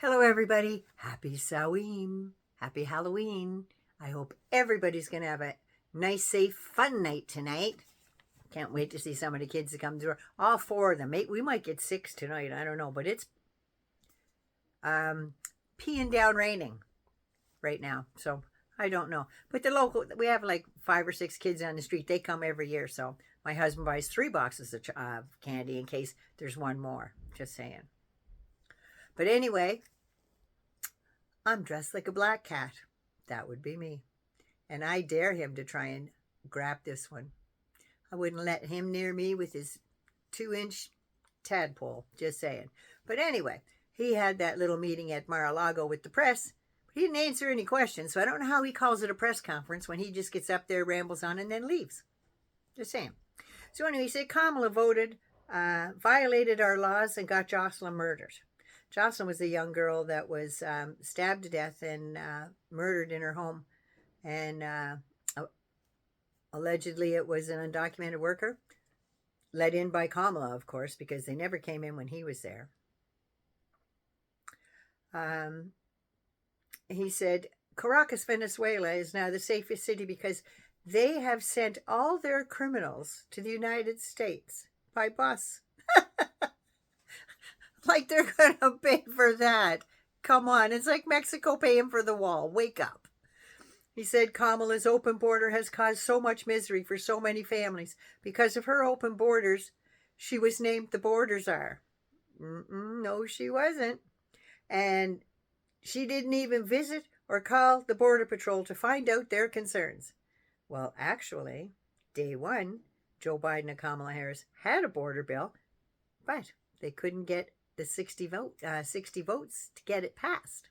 Hello, everybody. Happy Samhain. Happy Halloween. I hope everybody's going to have a nice, safe, fun night tonight. Can't wait to see some of the kids that come through. All four of them. We might get 6 tonight. I don't know. But it's peeing down raining right now. So I don't know. But the local, we have like 5 or 6 kids on the street. They come every year. So my husband buys 3 boxes of candy in case there's one more. Just saying. But anyway, I'm dressed like a black cat. That would be me. And I dare him to try and grab this one. I wouldn't let him near me with his 2-inch tadpole. Just saying. But anyway, he had that little meeting at Mar-a-Lago with the press. He didn't answer any questions, so I don't know how he calls it a press conference when he just gets up there, rambles on, and then leaves. Just saying. So anyway, he said Kamala violated our laws and got Jocelyn murdered. Jocelyn was a young girl that was stabbed to death and murdered in her home. And allegedly it was an undocumented worker. Let in by Kamala, of course, because they never came in when he was there. He said, Caracas, Venezuela is now the safest city because they have sent all their criminals to the United States by bus. Like they're going to pay for that. Come on. It's like Mexico paying for the wall. Wake up. He said Kamala's open border has caused so much misery for so many families. Because of her open borders, she was named the border czar. No, she wasn't. And she didn't even visit or call the Border Patrol to find out their concerns. Well, actually, day one, Joe Biden and Kamala Harris had a border bill, but they couldn't get the 60 votes to get it passed.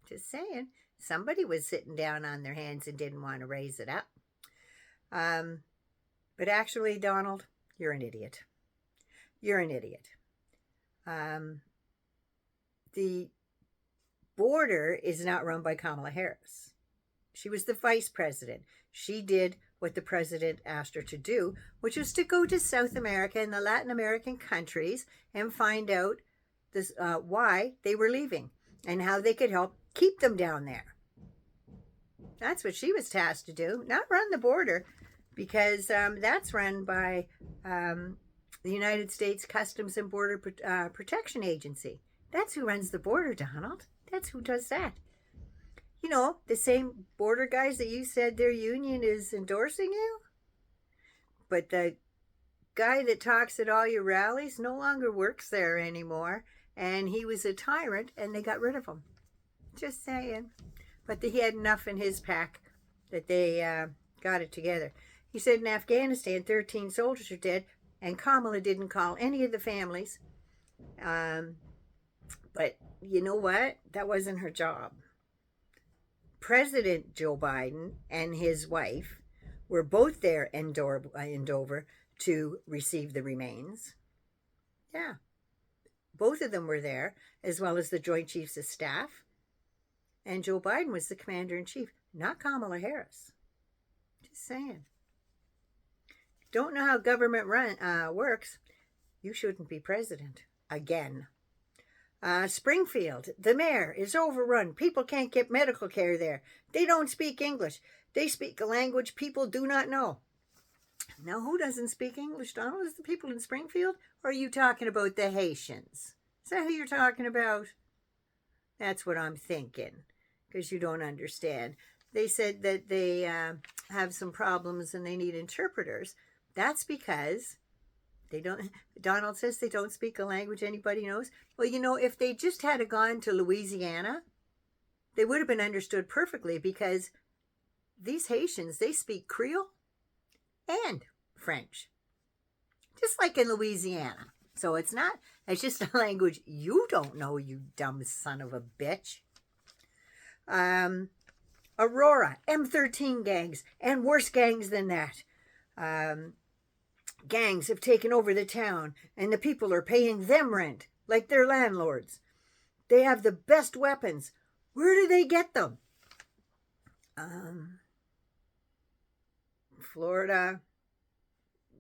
Just saying. Somebody was sitting down on their hands and didn't want to raise it up. But actually, Donald, you're an idiot. You're an idiot. The border is not run by Kamala Harris. She was the vice president. She did what the president asked her to do, which was to go to South America and the Latin American countries and find out this, why they were leaving and how they could help keep them down there. That's what she was tasked to do, not run the border, because that's run by the United States Customs and Border Protection Agency. That's who runs the border, Donald. That's who does that. You know, the same border guys that you said their union is endorsing you. But the guy that talks at all your rallies no longer works there anymore. And he was a tyrant and they got rid of him. Just saying. But he had enough in his pack that they got it together. He said in Afghanistan, 13 soldiers are dead. And Kamala didn't call any of the families. But you know what? That wasn't her job. President Joe Biden and his wife were both there in Dover to receive the remains. Yeah. Both of them were there, as well as the Joint Chiefs of Staff. And Joe Biden was the commander-in-chief, not Kamala Harris. Just saying. Don't know how government works. You shouldn't be president. Again. Springfield, the mayor is overrun. People can't get medical care there. They don't speak English. They speak a language people do not know. Now, who doesn't speak English, Donald? Is the people in Springfield? Or are you talking about the Haitians? Is that who you're talking about? That's what I'm thinking, because you don't understand. They said that they have some problems and they need interpreters. That's because they don't. Donald says they don't speak a language anybody knows. Well, you know, if they just had gone to Louisiana, they would have been understood perfectly, because these Haitians, they speak Creole and French, just like in Louisiana. So it's just a language you don't know, you dumb son of a bitch. Aurora, M13 gangs, and worse gangs than that. Gangs have taken over the town, and the people are paying them rent, like their landlords. They have the best weapons. Where do they get them? Florida,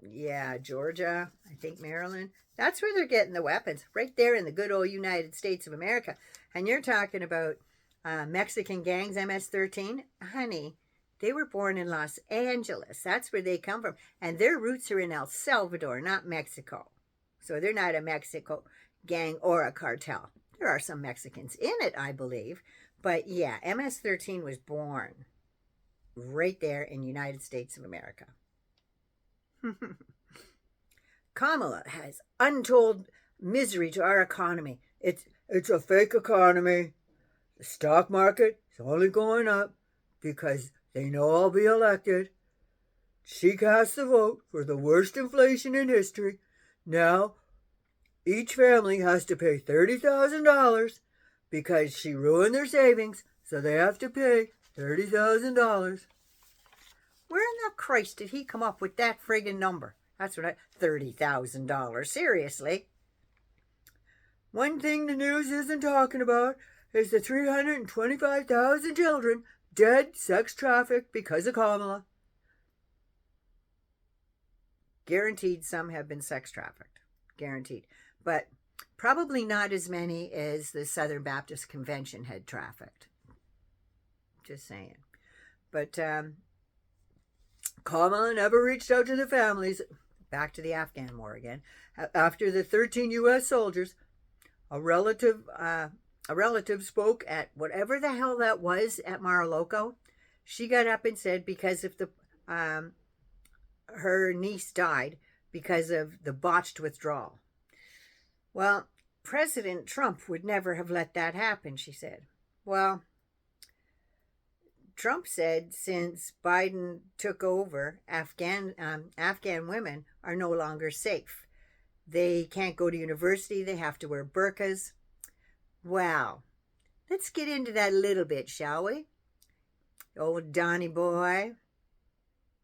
Yeah, Georgia, I think Maryland. That's where they're getting the weapons, right there in the good old United States of America. And you're talking about Mexican gangs, MS-13. Honey, they were born in Los Angeles. That's where they come from. And their roots are in El Salvador, not Mexico. So they're not a Mexico gang or a cartel. There are some Mexicans in it, I believe. But yeah, MS-13 was born right there in United States of America. Kamala has untold misery to our economy. It's a fake economy. The stock market is only going up because they know I'll be elected. She cast the vote for the worst inflation in history. Now, each family has to pay $30,000 because she ruined their savings, so they have to pay $30,000. Where in the Christ did he come up with that friggin' number? That's what $30,000. Seriously. One thing the news isn't talking about is the 325,000 children dead sex trafficked because of Kamala. Guaranteed some have been sex trafficked. Guaranteed. But probably not as many as the Southern Baptist Convention had trafficked. Just saying. But Kamala never reached out to the families. Back to the Afghan war again. After the 13 U.S. soldiers, a relative spoke at whatever the hell that was at Mar-a-Lago. She got up and said because of her niece died because of the botched withdrawal. Well, President Trump would never have let that happen, she said. Well, Trump said since Biden took over, Afghan women are no longer safe. They can't go to university. They have to wear burqas. Wow. Let's get into that a little bit, shall we? Old Donnie boy.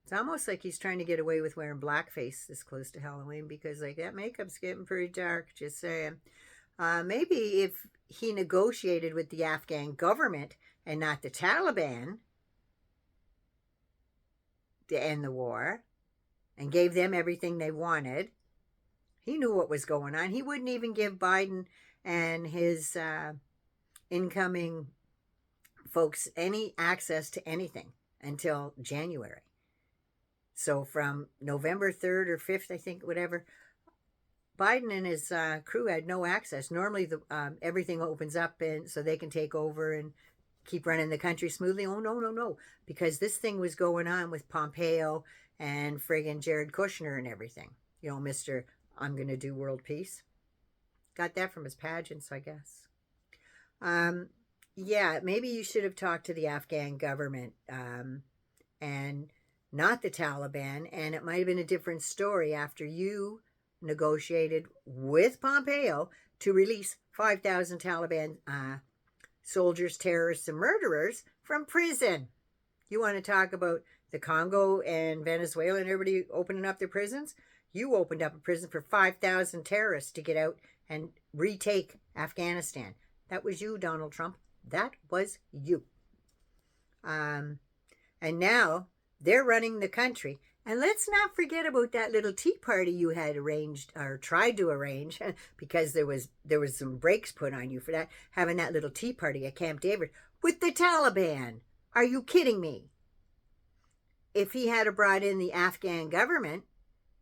It's almost like he's trying to get away with wearing blackface this close to Halloween because like that makeup's getting pretty dark, just saying. Maybe if he negotiated with the Afghan government and not the Taliban to end the war and gave them everything they wanted, he knew what was going on. He wouldn't even give Biden and his incoming folks any access to anything until January. So from November 3rd or 5th, I think, whatever, Biden and his crew had no access. Normally, everything opens up and so they can take over and keep running the country smoothly. Oh, no. Because this thing was going on with Pompeo and friggin' Jared Kushner and everything. You know, Mr. I'm going to do world peace. Got that from his pageants, I guess. Yeah, maybe you should have talked to the Afghan government and not the Taliban, and it might have been a different story after you negotiated with Pompeo to release 5,000 Taliban soldiers, terrorists, and murderers from prison. You want to talk about the Congo and Venezuela and everybody opening up their prisons? You opened up a prison for 5,000 terrorists to get out and retake Afghanistan. That was you, Donald Trump. That was you. And now they're running the country. And let's not forget about that little tea party you had arranged or tried to arrange because there was some brakes put on you for that, having that little tea party at Camp David with the Taliban. Are you kidding me? If he had brought in the Afghan government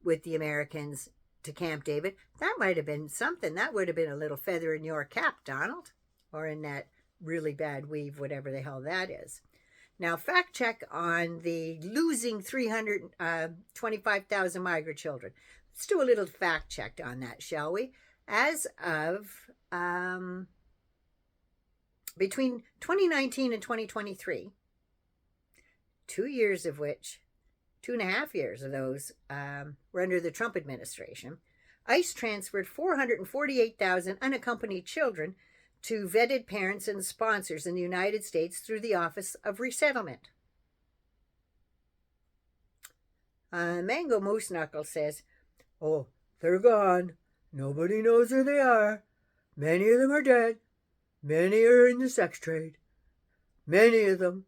with the Americans to Camp David, that might have been something. That would have been a little feather in your cap, Donald, or in that really bad weave, whatever the hell that is. Now, fact check on the losing 325,000 migrant children. Let's do a little fact check on that, shall we? As of between 2019 and 2023, 2 years of which, 2.5 years of those were under the Trump administration, ICE transferred 448,000 unaccompanied children to vetted parents and sponsors in the United States through the Office of Resettlement. Mango Moose Knuckle says, oh, they're gone. Nobody knows where they are. Many of them are dead. Many are in the sex trade. Many of them.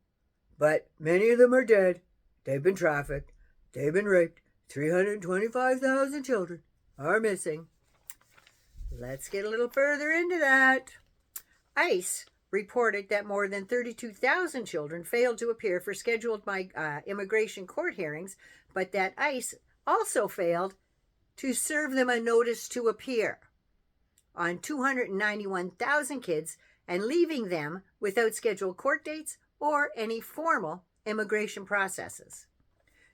But many of them are dead. They've been trafficked. They've been raped. 325,000 children are missing. Let's get a little further into that. ICE reported that more than 32,000 children failed to appear for scheduled immigration court hearings, but that ICE also failed to serve them a notice to appear on 291,000 kids and leaving them without scheduled court dates or any formal immigration processes.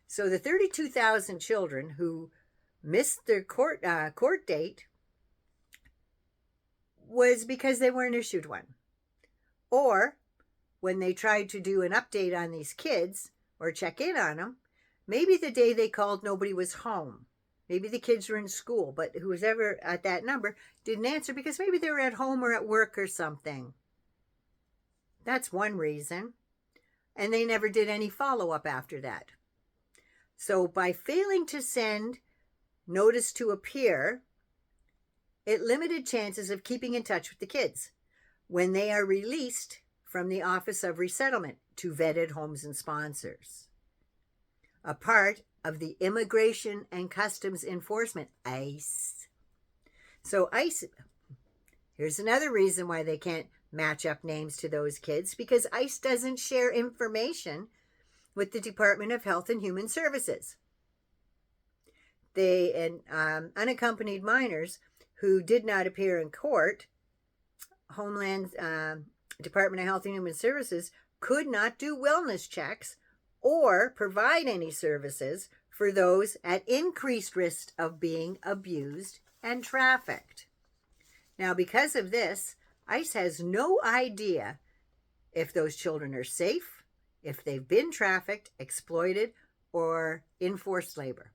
So the 32,000 children who missed their court date was because they weren't issued one. Or when they tried to do an update on these kids or check in on them, maybe the day they called, nobody was home. Maybe the kids were in school, but who was ever at that number didn't answer because maybe they were at home or at work or something. That's one reason. And they never did any follow-up after that. So by failing to send notice to appear, it limited chances of keeping in touch with the kids when they are released from the Office of Resettlement to vetted homes and sponsors. A part of the Immigration and Customs Enforcement, ICE. So ICE, here's another reason why they can't match up names to those kids, because ICE doesn't share information with the Department of Health and Human Services. Unaccompanied minors who did not appear in court, Homeland Department of Health and Human Services could not do wellness checks or provide any services for those at increased risk of being abused and trafficked. Now, because of this, ICE has no idea if those children are safe, if they've been trafficked, exploited, or in forced labor,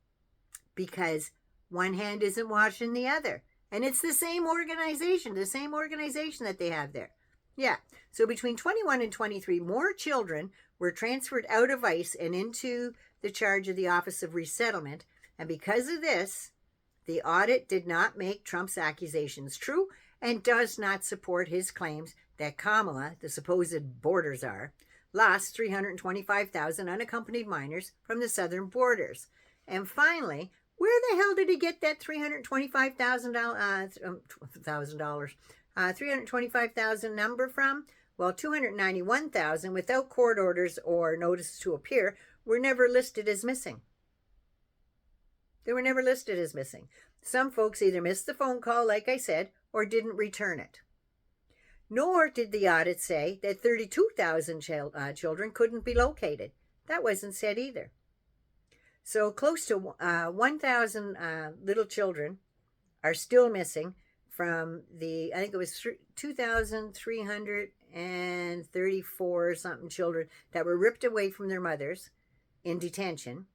because one hand isn't washing the other. And it's the same organization that they have there. Yeah. So between 21 and 23, more children were transferred out of ICE and into the charge of the Office of Resettlement. And because of this, the audit did not make Trump's accusations true and does not support his claims that Kamala, the supposed border czar, lost 325,000 unaccompanied minors from the southern borders. And finally, where the hell did he get that $325,000 number from? Well, 291,000 without court orders or notice to appear were never listed as missing. They were never listed as missing. Some folks either missed the phone call, like I said, or didn't return it. Nor did the audit say that 32,000 children couldn't be located. That wasn't said either. So close to 1,000 little children are still missing from I think it was 2,334 or something children that were ripped away from their mothers in detention.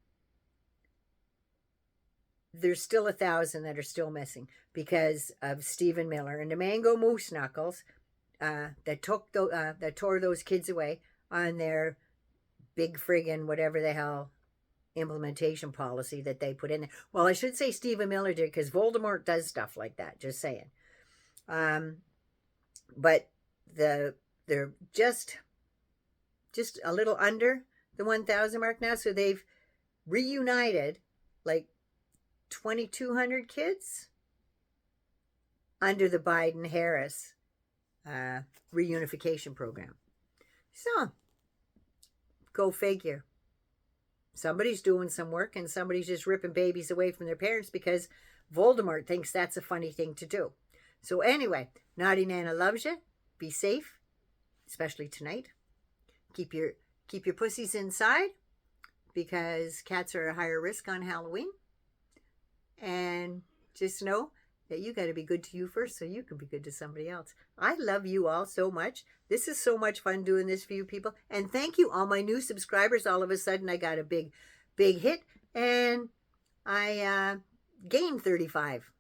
There's still 1,000 that are still missing because of Stephen Miller and the Mango Moose Knuckles that tore those kids away on their big friggin' whatever the hell implementation policy that they put in there. Well, I should say Stephen Miller did, because Voldemort does stuff like that, just saying. But they're just a little under the 1,000 mark now, so they've reunited like 2,200 kids under the Biden-Harris reunification program. So, go figure. Somebody's doing some work and somebody's just ripping babies away from their parents because Voldemort thinks that's a funny thing to do. So anyway, Naughty Nana loves you. Be safe, especially tonight. Keep your pussies inside because cats are a higher risk on Halloween. And just know that you got to be good to you first so you can be good to somebody else. I love you all so much. This is so much fun doing this for you people. And thank you, all my new subscribers. All of a sudden, I got a big hit. And I gained 35.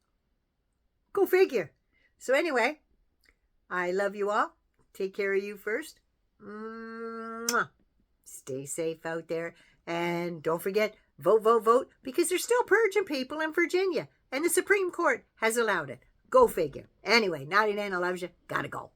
Go figure. So anyway, I love you all. Take care of you first. Mwah. Stay safe out there. And don't forget, vote, vote, vote. Because they're still purging people in Virginia. And the Supreme Court has allowed it. Go figure. Anyway, Naughty Nana loves you. Gotta go.